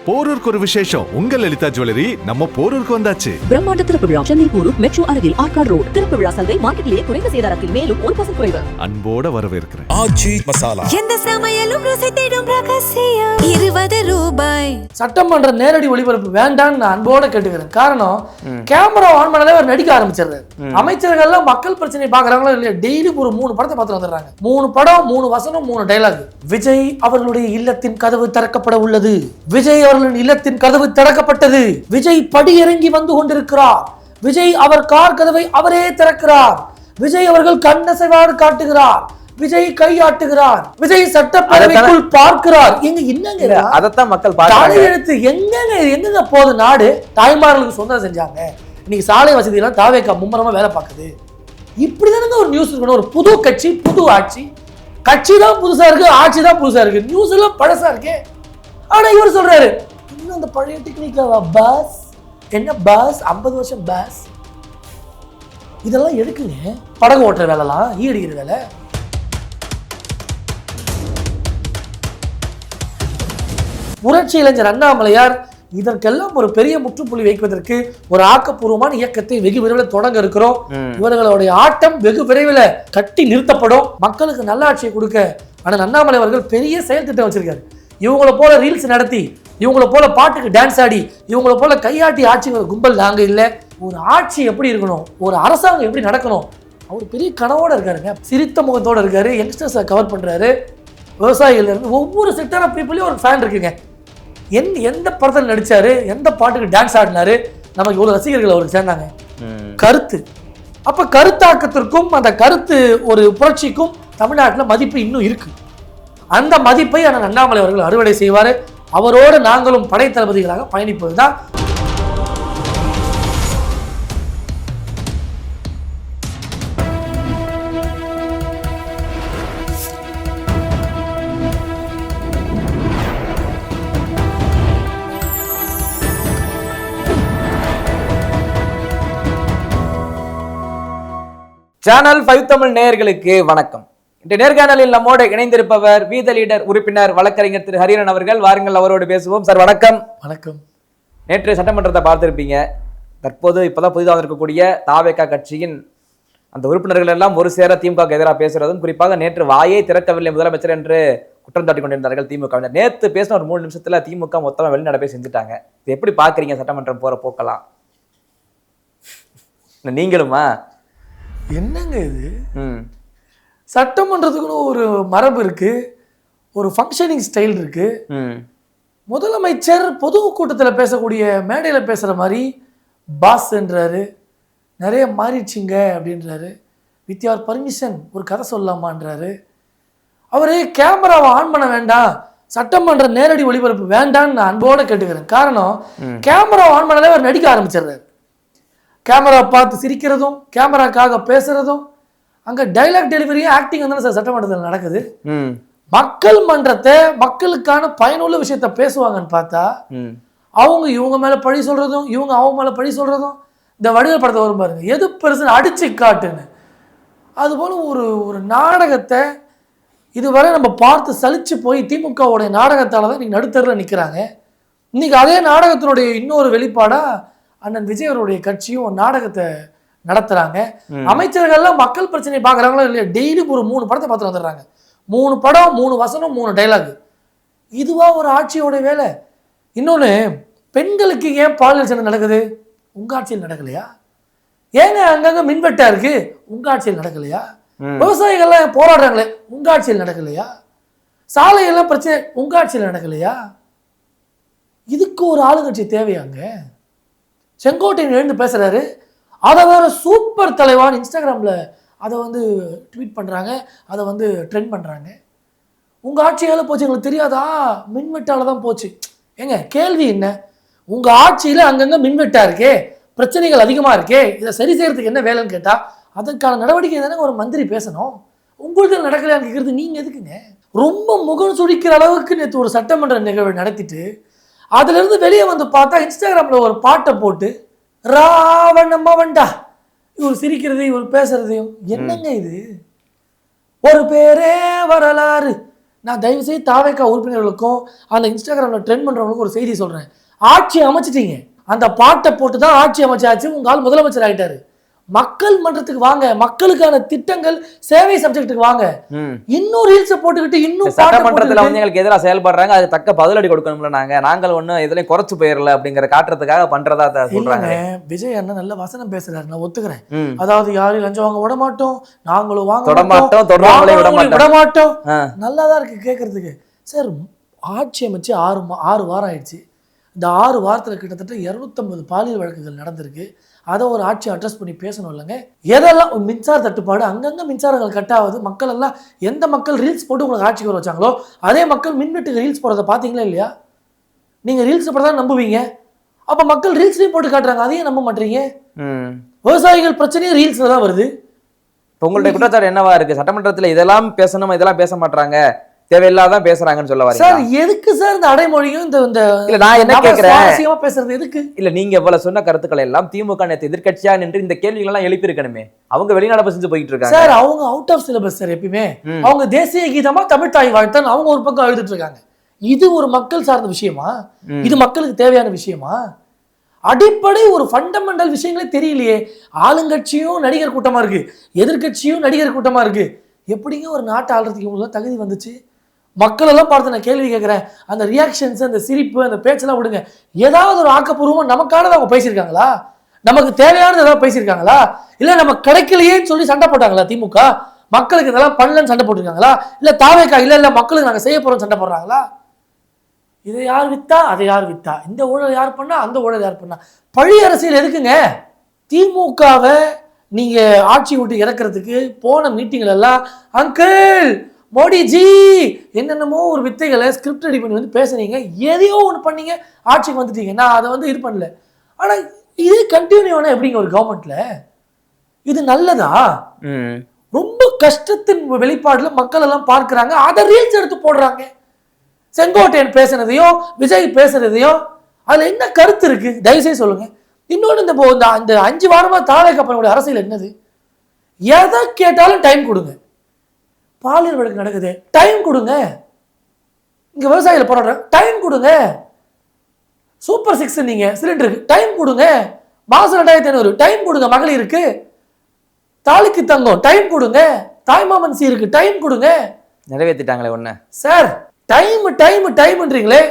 போரூருக்கு ஒரு விசேஷம். உங்கள் லலிதா ஜுவல்லரி நம்ம போரூருக்கு வந்தாச்சு. பிரம்மாண்ட திறப்பு விழா சென்னை போரூர் மெட்ரோ அருகில் ஆர்காட் ரோடு. திறப்பு விழா சந்தை மார்க்கெட்டிலே குறைந்த சேதாரத்தில் மேலும் 1% குறைவு. அன்போட வரவேற்கிறேன். ஆச்சி மசாலா. எந்த சமையலும் ருசி தேடும் ரகசியம் 20 ரூபாய். சட்டமன்ற நேரடி ஒளிபரப்பு வேண்டான்னு நான் அன்போட கேட்டுக்கிறேன். காரணம், கேமரா ஆன் பண்ணாலே அவர் நடிக்க ஆரம்பிச்சிடுறாரு. அமைச்சர்கள்லாம் மக்கள் பிரச்சனை பாக்குறாங்களோ இல்லையா, டெய்லி ஒரு 3 படத்தை பார்த்து வந்துடுறாங்க. 3 படம், 3 வசனம், 3 டைலாக். விஜய் அவர்களுடைய இல்லத்தின் கதவு திறக்கப்பட உள்ளது. விஜய் அவர்களின் இல்லத்தின் கதவு திறக்கப்பட்டது. விஜய் படி இறங்கி வந்து கொண்டிருக்கிறார். விஜய் அவர் கார் கதவை அவரே திறக்கிறார். விஜய் அவர்கள் கண்ணசைவாடு காட்டுகிறார். விஜய் கையாட்டுகிறார். விஜய் சட்டப்பேரவைக்குள் பார்க்கிறார். எங்க என்னங்க அதத்தான் மக்கள் பார்த்து எங்க போது நாடு தாய்மார்களுக்கு சொந்தம் செஞ்சாங்க. இன்னைக்கு சாலை வசதி எல்லாம் தாவேக்கா மும்மரமா வேலை பார்க்குது. இப்படிதானுங்க ஒரு நியூஸ் இருக்கணும். ஒரு புது கட்சி, புது ஆட்சி. கட்சி தான் புதுசா இருக்கு, ஆட்சி தான் புதுசா இருக்கு, நியூஸ் எல்லாம் பழசா இருக்கு. ஆனா இவர் சொல்றாரு, இன்னும் அந்த பழைய டெக்னிக்கா பாஸ். என்ன பாஸ், 50 வருஷம் பாஸ். இதெல்லாம் எதுக்குங்க? படகு ஓட்டுற வேலைலாம், ஈ அடிக்கிற வேலை. புரட்சி இளைஞர் அண்ணாமலையார் இதற்கெல்லாம் ஒரு பெரிய முற்றுப்புள்ளி வைப்பதற்கு ஒரு ஆக்கப்பூர்வமான இயக்கத்தை வெகு விரைவில் தொடங்க இருக்கிறோம். இவர்களுடைய ஆட்டம் வெகு விரைவில் கட்டி நிறுத்தப்படும். மக்களுக்கு நல்லாட்சியை கொடுக்க ஆனால் அண்ணாமலை அவர்கள் பெரிய செயல் திட்டம் வச்சிருக்காரு. இவங்களை போல ரீல்ஸ் நடத்தி, இவங்களை போல பாட்டுக்கு டான்ஸ் ஆடி, இவங்களை போல கையாட்டி ஆட்சிங்கிற கும்பல் நாங்க இல்லை. ஒரு ஆட்சி எப்படி இருக்கணும், ஒரு அரசாங்கம் எப்படி நடக்கணும், அவர் பெரிய கனவோட இருக்காருங்க. சிரித்த முகத்தோட இருக்காரு. யங்ஸ்டர்ஸை கவர் பண்றாரு. விவசாயிகள் இருந்து ஒவ்வொரு செக்டர் ஆஃப் பீப்புளையும் ஒரு ஃபேன் இருக்குங்க. எந்த படத்தில் நடிச்சாரு, எந்த பாட்டுக்கு டான்ஸ் ஆடினாரு, நமக்கு இவ்வளவு ரசிகர்கள் அவருக்கு சேர்ந்தாங்க. கருத்து, அப்ப கருத்தாக்கத்திற்கும் அந்த கருத்து ஒரு புரட்சிக்கும் தமிழ்நாட்டில் மதிப்பு இன்னும் இருக்கு. அந்த மதிப்பை அண்ணாமலை அவர்கள் அறுவடை செய்வாரு. அவரோடு நாங்களும் படை தளபதிகளாக பயணிப்பதுதான். சேனல் 5 தமிழ் நேயர்களுக்கு வணக்கம். இந்த நேர்காணலில் நம்மோடு இணைந்திருப்பவர் வீத லீடர் உறுப்பினர் வழக்கறிஞர் திரு ஹரிஹரன் அவர்கள். வாருங்கள், அவரோடு பேசுவோம். சார் வணக்கம். வணக்கம். நேற்று சட்டமன்றத்தை பார்த்திருப்பீங்க. தற்போது இப்பதான் புதிதாக இருக்கக்கூடிய தாவேகா கட்சியின் அந்த உறுப்பினர்கள் எல்லாம் ஒரு சேர திமுக எதிராக பேசுறதும், குறிப்பாக நேற்று வாயே திறக்கவில்லை முதலமைச்சர் என்று குற்றம் சாட்டி கொண்டிருந்தார்கள் திமுக. நேற்று பேசின ஒரு 3 நிமிஷத்துல திமுக மொத்தமா வெளிநடப்பை செஞ்சுட்டாங்க. இது எப்படி பாக்குறீங்க சட்டமன்றம் போற போக்கலாம்? நீங்களுமா? என்னங்க இது? சட்டமன்றத்துக்குன்னு ஒரு மரபு இருக்கு, ஒரு ஃபங்க்ஷனிங் ஸ்டைல் இருக்கு. முதலமைச்சர் பொது கூட்டத்தில் பேசக்கூடிய மேடையில் பேசுகிற மாதிரி பாஸ் என்றாரு, நிறைய மாறிடுச்சிங்க அப்படின்றாரு. வித் யுவர் பர்மிஷன் ஒரு கதை சொல்லலாமான்றாரு. அவரு கேமராவை ஆன் பண்ண வேண்டாம், சட்டமன்ற நேரடி ஒளிபரப்பு வேண்டான்னு நான் அன்போட கேட்டுக்கிறேன். காரணம், கேமராவை ஆன் பண்ணாலே அவர் நடிக்க ஆரம்பிச்சிடுறாரு. கேமரா பார்த்து சிரிக்கிறதும், கேமராக்காக பேசுறதும், அங்க டைலாக் டெலிவரியும் ஆக்டிங் வந்து சார் சட்டமன்றத்தில் நடக்குது. மக்கள் மன்றத்தை மக்களுக்கான பயனுள்ள விஷயத்த பேசுவாங்கன்னு பார்த்தா அவங்க இவங்க மேல பழி சொல்றதும், இவங்க அவங்க மேல பழி சொல்றதும். இந்த வடிவேல் படத்தை வரும் பாருங்க, எது பெருசு அடிச்சு காட்டுன்னு. அதுபோல ஒரு நாடகத்தை இதுவரை நம்ம பார்த்து சலிச்சு போய் திமுகவுடைய நாடகத்தால தான் இன்னைக்கு நடுத்தரில் நிற்கிறாங்க. இன்னைக்கு அதே நாடகத்தினுடைய இன்னொரு வெளிப்பாடா அண்ணன் விஜய் அவருடைய கட்சியும் ஒரு நாடகத்தை நடத்துறாங்க. அமைச்சர்கள்லாம் மக்கள் பிரச்சனை பாக்குறாங்களோ இல்லையா, டெய்லி ஒரு 3 படத்தை பார்த்து வந்துடுறாங்க. 3 படம், 3 வசனம், 3 டைலாக். இதுவா ஒரு ஆட்சியோட வேலை? இன்னொன்னு, பெண்களுக்கு ஏன் பாலியல் சண்டை நடக்குது? உங்க ஆட்சியில் நடக்கலையா? ஏங்க அங்கங்க மின்வெட்டா இருக்கு? உங்க ஆட்சியில் நடக்கலையா? விவசாயிகள்லாம் போராடுறாங்களே, உங்க ஆட்சியில் நடக்கலையா? சாலையெல்லாம் பிரச்சனை உங்க ஆட்சியில் நடக்கலையா? இதுக்கு ஒரு ஆளுங்கட்சி தேவையாங்க? செங்கோட்டையன் எழுந்து பேசுறாரு, அதை வேற சூப்பர் தலைவான் இன்ஸ்டாகிராமில் அதை வந்து ட்வீட் பண்ணுறாங்க, அதை வந்து ட்ரெண்ட் பண்ணுறாங்க. உங்கள் ஆட்சியால் போச்சு எங்களுக்கு தெரியாதா? மின்வெட்டால் தான் போச்சு. ஏங்க கேள்வி என்ன? உங்கள் ஆட்சியில் அங்கங்கே மின்வெட்டாக இருக்கே, பிரச்சனைகள் அதிகமாக இருக்கே, இதை சரி செய்யறதுக்கு என்ன வேலைன்னு கேட்டால் அதற்கான நடவடிக்கை தானே ஒரு மந்திரி பேசணும். உங்களுக்கு நடக்கலையான்னு கேட்குறது நீங்கள் எதுக்குங்க? ரொம்ப முகம் சுழிக்கிற அளவுக்கு நேற்று ஒரு சட்டமன்ற நிகழ்வு நடத்திட்டு அதுலேருந்து வெளியே வந்து பார்த்தா இன்ஸ்டாகிராமில் ஒரு பாட்டை போட்டு ராவணம்மா வண்டா இவர் சிரிக்கிறதையும் இவர் பேசுறதையும், என்னங்க இது? ஒரு பேரே வரலாறு நான் தயவுசெய்து தாவேக்கா உறுப்பினர்களுக்கும் அந்த இன்ஸ்டாகிராமில் ட்ரெண்ட் பண்ணுறவங்களுக்கும் ஒரு செய்தி சொல்கிறேன். ஆட்சி அமைச்சிட்டீங்க, அந்த பாட்டை போட்டு தான் ஆட்சி அமைச்சாச்சு, உங்க ஆள் முதலமைச்சர் ஆகிட்டாரு. மக்கள் மன்றத்துக்கு வாங்க, மக்களுக்கான திட்டங்கள் சேவை சப்ஜெக்ட்டுக்கு வாங்க. இன்னும் ரீல்ஸை போட்டுக்கிட்டு இன்னும் சட்டமன்றத்தில் வந்து எங்களுக்கு எதிராக செயல்படுறாங்க, அது தக்க பதிலடி கொடுக்கணும்ல. நாங்கள் ஒன்றும் இதுலயும் குறைச்சு போயிடல அப்படிங்கிற காட்டுறதுக்காக பண்றதா சொல்றாங்க. விஜய் அண்ணன் நல்ல வசனம் பேசுறாரு, நான் ஒத்துக்கிறேன். அதாவது யாரையும் லஞ்சம் வாங்க விட மாட்டோம், நாங்களும் வாங்க விட மாட்டோம். நல்லாதான் இருக்கு கேட்கறதுக்கு. சார் ஆட்சி அமைச்சு 6 வாரம் ஆயிடுச்சு. இந்த 6 வாரத்தில் கிட்டத்தட்ட 250 பாலியல் வழக்குகள் நடந்திருக்கு. அதை ஒரு ஆட்சி அட்ரஸ் பண்ணி பேசணும் இல்லைங்க. எதெல்லாம் மின்சார தட்டுப்பாடு, அங்கங்கே மின்சாரங்கள் கட் ஆகுது. மக்கள் எல்லாம் எந்த மக்கள் ரீல்ஸ் போட்டு உங்களுக்கு ஆட்சிக்கு வர வச்சாங்களோ அதே மக்கள் மின்வெட்டுக்கு ரீல்ஸ் போடுறத பார்த்தீங்களா இல்லையா? நீங்கள் ரீல்ஸ் போட தான் நம்புவீங்க, அப்போ மக்கள் ரீல்ஸ்லேயும் போட்டு காட்டுறாங்க, அதையும் நம்ப மாட்டீங்க. விவசாயிகள் பிரச்சனையும் ரீல்ஸில் தான் வருது. உங்களுடைய குற்றச்சாட்டு என்னவா இருக்கு? சட்டமன்றத்தில் இதெல்லாம் பேசணும், இதெல்லாம் பேச மாட்டாங்க, தேவையில்லாதான் பேசுறாங்கன்னு சொல்ல வரீங்க. சார் எதுக்கு சார் இந்த அடைமொழியும் இந்த இல்ல நான் என்ன கேக்குறேன், பேசுறது எதுக்கு? இல்ல நீங்க இவ்வளவு சொன்ன கருத்துக்களை எல்லாம் திமுக நேத்து எதிர்க்கட்சியா நின்று இந்த கேள்விகள் எல்லாம் எழுப்பி இருக்கணுமே. அவங்க வெளிநாடு செஞ்சு போயிட்டு இருக்காங்க சார். அவங்க அவுட் ஆஃப் சிலபஸ் சார். எப்பயுமே அவங்க தேசிய கீதமா தமிழ் தாய் வாழ்த்தான் அவங்க ஒரு பக்கம் எழுதிட்டு இருக்காங்க. இது ஒரு மக்கள் சார்ந்த விஷயமா? இது மக்களுக்கு தேவையான விஷயமா? அடிப்படை ஒரு ஃபண்டமெண்டல் விஷயங்களே தெரியலையே. ஆளுங்கட்சியும் நடிகர் கூட்டமா இருக்கு, எதிர்கட்சியும் நடிகர் கூட்டமா இருக்கு. எப்படிங்க ஒரு நாட்டை ஆள்றதுக்கு உங்களுக்கு தகுதி வந்துச்சு? மக்கள் எல்லாம் பார்த்து நான் கேள்வி கேட்குறேன். அந்த ரியாக்ஷன்ஸ், அந்த சிரிப்பு, அந்த பேச்செல்லாம் விடுங்க. ஏதாவது ஒரு ஆக்கப்பூர்வமாக நமக்கானது அவங்க பேசியிருக்காங்களா? நமக்கு தேவையானது ஏதாவது பேசியிருக்காங்களா? இல்லை நம்ம கிடைக்கலையேன்னு சொல்லி சண்டை போட்டாங்களா திமுக? மக்களுக்கு இதெல்லாம் பண்ணலன்னு சண்டை போட்டிருக்காங்களா? இல்லை தாவேக்கா இல்லை மக்களுக்கு நாங்கள் செய்ய போகிறோம்னு சண்டை போடுறாங்களா? இதை யார் வித்தா, அதை யார் வித்தா, இந்த ஊழல் யார் பண்ணா, அந்த ஊழல் யார் பண்ணா? பழி அரசியல் எதுக்குங்க? திமுகவை நீங்கள் ஆட்சி விட்டு இறக்கிறதுக்கு போன மீட்டிங்கள் எல்லாம் அங்கிள் மோடிஜி என்னென்னமோ ஒரு வித்தைகளை ஸ்கிரிப்ட் ரெடி பண்ணி வந்து பேசுனீங்க, எதையோ ஒன்று பண்ணீங்க, ஆட்சிக்கு வந்துட்டீங்க. நான் அதை வந்து இது பண்ணல. ஆனால் இது கண்டினியூ ஆனால் எப்படிங்க ஒரு கவர்மெண்ட்ல? இது நல்லதா? ரொம்ப கஷ்டத்தின் வெளிப்பாடுல மக்கள் எல்லாம் பார்க்குறாங்க, அதை ரீல்ஸ் எடுத்து போடுறாங்க. செங்கோட்டையன் பேசுனதையும் விஜய் பேசுனதையும் அதில் என்ன கருத்து இருக்கு? தயவுசெய்து சொல்லுங்க. இன்னொன்று இந்த 5 வாரமா தாவேக்கா பண்ணக்கூடிய அரசியல் என்னது? எதை கேட்டாலும் டைம் கொடுங்க. பாலியல் வழக்கு நடக்குது, டைம் கொடுங்க. இங்க விவசாயிகள் போராடுற, டைம் கொடுங்க. சூப்பர் 6 நீங்க சிலிண்டருக்கு டைம் கொடுங்க. மாசம் 2500 டைம் கொடுங்க. மகளிருக்கு தாலிக்கு தங்கம் டைம் கொடுங்க. தாய்மாமன் சீருக்கு டைம் கொடுங்க. நிறைவேற்றிட்டாங்களே ஒண்ணு சார். டைம் டைம் டைம்ன்றீங்களே,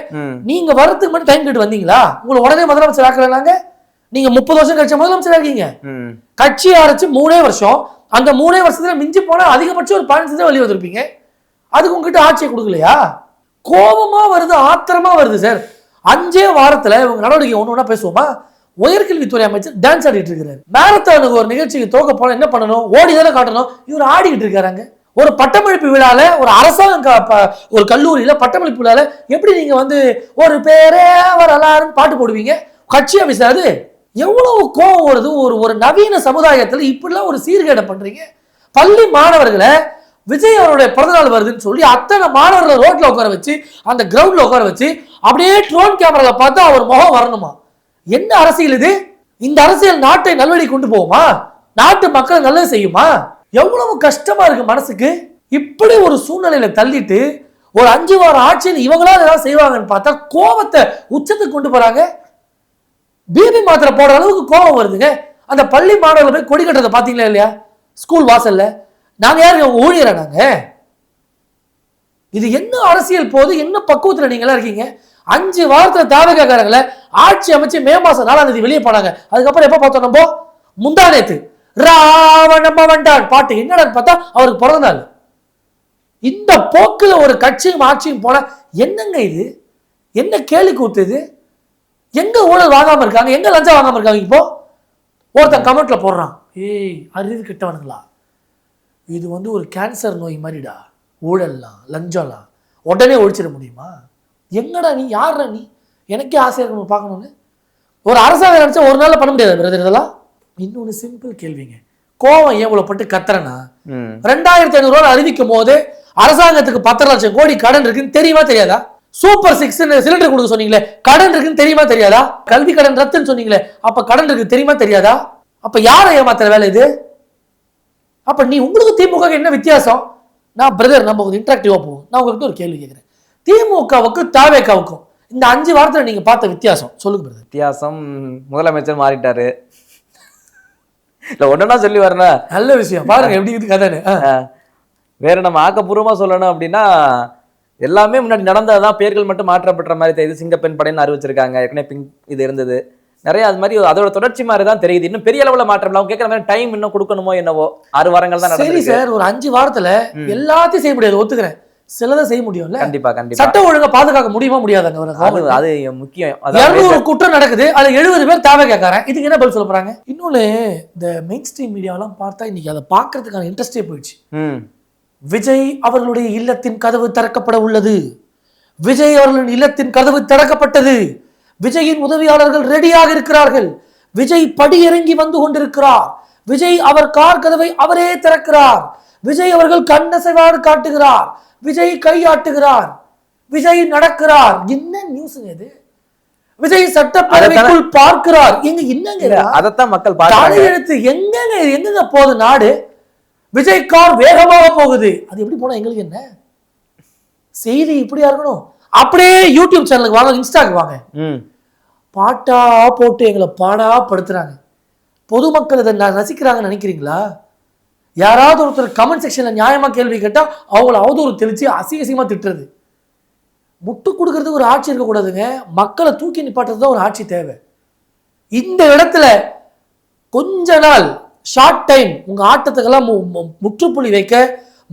நீங்க வரதுக்கு மட்டும் டைம் கேட்டு வந்தீங்களா? உங்களை உடனே முதலமைச்சர் ஆக்கலாங்க. நீங்க 30 வருஷம் கழிச்ச முதலமைச்சர் இருக்கீங்க. கட்சி ஆரம்பிச்சு 3 வருஷம். அந்த 3 வருஷத்துல மிஞ்சி போனா அதிகபட்சம் ஒரு 15 வெளியே வந்திருப்பீங்க. அதுக்கு உங்ககிட்ட ஆட்சியை கொடுக்கலையா? கோபமா வருது, ஆத்திரமா வருது சார். 5 வாரத்துல இவங்க நடவடிக்கை ஒண்ணு பேசுவோமா? உயர்கல்வித்துறை அமைச்சர் டான்ஸ் ஆடிட்டு இருக்காரு. மேரத்தானுக்கு ஒரு நிகழ்ச்சிக்கு தோக்க போன என்ன பண்ணணும்? ஓடி தானே காட்டணும். இவர் ஆடிக்கிட்டு இருக்காருங்க. ஒரு பட்டமளிப்பு விழால, ஒரு அரசாங்க ஒரு கல்லூரியில பட்டமளிப்பு விழால எப்படி நீங்க வந்து ஒரு பேரே வரலாறுன்னு பாட்டு போடுவீங்க? கட்சி ஆபீஸ் அது. எவ்வளவு கோபம் வருது. ஒரு நவீன சமுதாயத்தில் இப்படிலாம் ஒரு சீர்கேடை பண்றீங்க. பள்ளி மாணவர்களை விஜய் அவருடைய பிறந்தநாள் வருதுன்னு சொல்லி அத்தனை மாணவர்களை ரோட்ல உட்கார வச்சு, அந்த கிரவுண்ட்ல உட்கார வச்சு அப்படியே ட்ரோன் கேமரால பார்த்தா அவர் முகம் வரணுமா? என்ன அரசியல் இது? இந்த அரசியல் நாட்டை நல்வழி கொண்டு போகுமா? நாட்டு மக்கள் நல்லது செய்யுமா? எவ்வளவு கஷ்டமா இருக்கு மனசுக்கு. இப்படி ஒரு சூழ்நிலையில தள்ளிட்டு ஒரு 5 வாரம் ஆட்சியில் இவங்களால ஏதாவது செய்வாங்கன்னு பார்த்தா கோபத்தை உச்சத்துக்கு கொண்டு போறாங்க. பிபி மாத்திரை போடுற அளவுக்கு கோபம் வருதுங்க. அந்த பள்ளி மாணவர்கள் போய் கொடி கட்டுறதை பாத்தீங்களா இல்லையா? ஸ்கூல் வாசல்ல. நாங்க யாரு? உங்க ஊழியரா நாங்க? இது என்ன அரசியல் போது? என்ன பக்குவத்துல நீங்களா இருக்கீங்க? 5 வாரத்துல தாவேக்காரங்களை ஆட்சி அமைச்சு மே மாசம் 4ஆம் தேதி வெளியே போனாங்க. அதுக்கப்புறம் எப்ப பார்த்தோம்? நம்ம முந்தா நேத்து ராவணம் வண்டான் பாட்டு என்னடான்னு பார்த்தா அவருக்கு பிறந்த நாள். இந்த போக்குல ஒரு கட்சியும் ஆட்சியும் போனா என்னங்க இது? என்ன கேலி கூத்துது? எங்க ஊழல் வாங்காம இருக்காங்க? எங்க லஞ்சம் வாங்காம இருக்காங்க? இப்போ ஒருத்தன் கமெண்ட்ல போடுறான், ஏய் அறிவு கிட்டவனுங்களா, இது வந்து ஒரு கேன்சர் நோய் மாதிரிடா, ஊழல்லாம் லஞ்சம்லாம் உடனே ஒழிச்சிட முடியுமா? எங்கடா நீ? யாரா நீ? எனக்கே ஆசையா இருக்கணும் பார்க்கணும்னு. ஒரு அரசாங்கம் நினைச்சா ஒரு நாள்ல பண்ண முடியாது பிரதர் இதெல்லாம். இன்னொன்னு சிம்பிள் கேள்விங்க. கோவம் ஏன் இவ்வளவு பட்டு கத்துறனா? 2500 ரூபாய் அறிவிக்கும் போது அரசாங்கத்துக்கு 10 லட்சம் கோடி கடன் இருக்குன்னு தெரியுமா தெரியாதா? சூப்பர் 6 சிலிண்டர் கொடுக்க சொன்னீங்களே, கடன் இருக்குன்னு தெரியுமா தெரியாதா? கல்வி கடன் ரத்துன்னு சொன்னீங்களே, அப்ப கடன் இருக்கு தெரியுமா தெரியாதா? அப்ப யாரை ஏமாத்துற வேலை இது? அப்ப நீ உங்களுக்கு திமுக என்ன வித்தியாசம்? நான் பிரதர் நம்ம ஒரு இன்ட்ராக்டிவா போவோம். நான் உங்ககிட்ட ஒரு கேள்வி கேட்கிறேன். திமுகவுக்கும் தாவேக்காவுக்கும் இந்த 5 வாரத்துல நீங்க பார்த்த வித்தியாசம் சொல்லுங்க பிரதர். வித்தியாசம், முதலமைச்சர் மாறிட்டாரு. இல்ல ஒன்னா சொல்லி வரேன்னா நல்ல விஷயம் பாருங்க எப்படி இருக்கு கதைன்னு. வேற நம்ம ஆக்கப்பூர்வமா சொல்லணும் அப்படின்னா எல்லாமே முன்னாடி நடந்ததுதான், பேர்கள் மட்டும் மாற்றப்பட்ட மாதிரி தெரியுது. சிங்கப்பெண் படைன்னு அறிவிச்சிருக்காங்க, ஏற்கனவே பிங்க் இது இருந்தது நிறைய, அது மாதிரி அதோட தொடர்ச்சி மாதிரி தான் தெரியுது. இன்னும் பெரிய அளவுல மாற்றம் அவங்க கேட்கற மாதிரி டைம் இன்னும் கொடுக்கணுமோ என்னவோ. 6 வாரங்கள் தான் சரி சார், ஒரு 5 வாரத்துல எல்லாத்தையும் செய்ய முடியாது, ஒத்துக்கிறேன். சிலதை செய்ய முடியும்ல. கண்டிப்பா கண்டிப்பா. சட்டம் ஒழுங்கா பாதுகாக்க முடியுமா முடியாதாங்க? அது முக்கியம். 200 குற்றம் நடக்குது, அதுல 70 பேர் தாவே கேட்கறேன். இதுக்கு என்ன பதில் சொல்ல போறாங்க? இன்னொன்னு, இந்த மெயின் ஸ்ட்ரீம் மீடியாவெல்லாம் பார்த்தா இன்னைக்கு அதை பார்க்கறதுக்கான இன்ட்ரெஸ்டே போயிடுச்சு. விஜய் அவர்களுடைய இல்லத்தின் கதவு திறக்கப்பட உள்ளது, விஜய் அவர்களின் இல்லத்தின் கதவு திறக்கப்பட்டது, விஜயின் உதவியாளர்கள் ரெடியாக இருக்கிறார்கள், விஜய் படி இறங்கி வந்து கொண்டிருக்கிறார், விஜய் அவர் கார் கதவை அவரே திறக்கிறார், விஜய் அவர்கள் கண்ணசைவாடு காட்டுகிறார், விஜய் கையாட்டுகிறார், விஜய் நடக்கிறார். என்ன நியூஸ் இது? விஜய் சட்டப்பேரவைக்குள் பார்க்கிறார். எங்க என்னங்க அதத்தான் மக்கள் பார்த்து எங்க போகுது நாடு? விஜய் கார் வேகமாக போகுது. அது எப்படி போனா எங்களுக்கு என்ன? செய்தி இப்படியா இருக்கணும்? அப்படியே யூடியூப் சேனலுக்கு வாங்க, இன்ஸ்டாக்கு வாங்க, பாட்டா போட்டு எங்களை பாடா படுத்துறாங்க. பொதுமக்கள் இதை ரசிக்கிறாங்கன்னு நினைக்கிறீங்களா? யாராவது ஒருத்தர் கமெண்ட் செக்ஷன்ல நியாயமா கேள்வி கேட்டா அவங்கள அவதூறு தெளிச்சு அசிங்கமா திட்டுறது. முட்டு கொடுக்கறதுக்கு ஒரு ஆட்சி இருக்கக்கூடாதுங்க, மக்களை தூக்கி நிப்பாட்டுறது தான் ஒரு ஆட்சி தேவை. இந்த இடத்துல கொஞ்ச நாள் ஷார்ட் டைம் உங்க ஆட்டத்துக்கெல்லாம் முற்றுப்புள்ளி வைக்க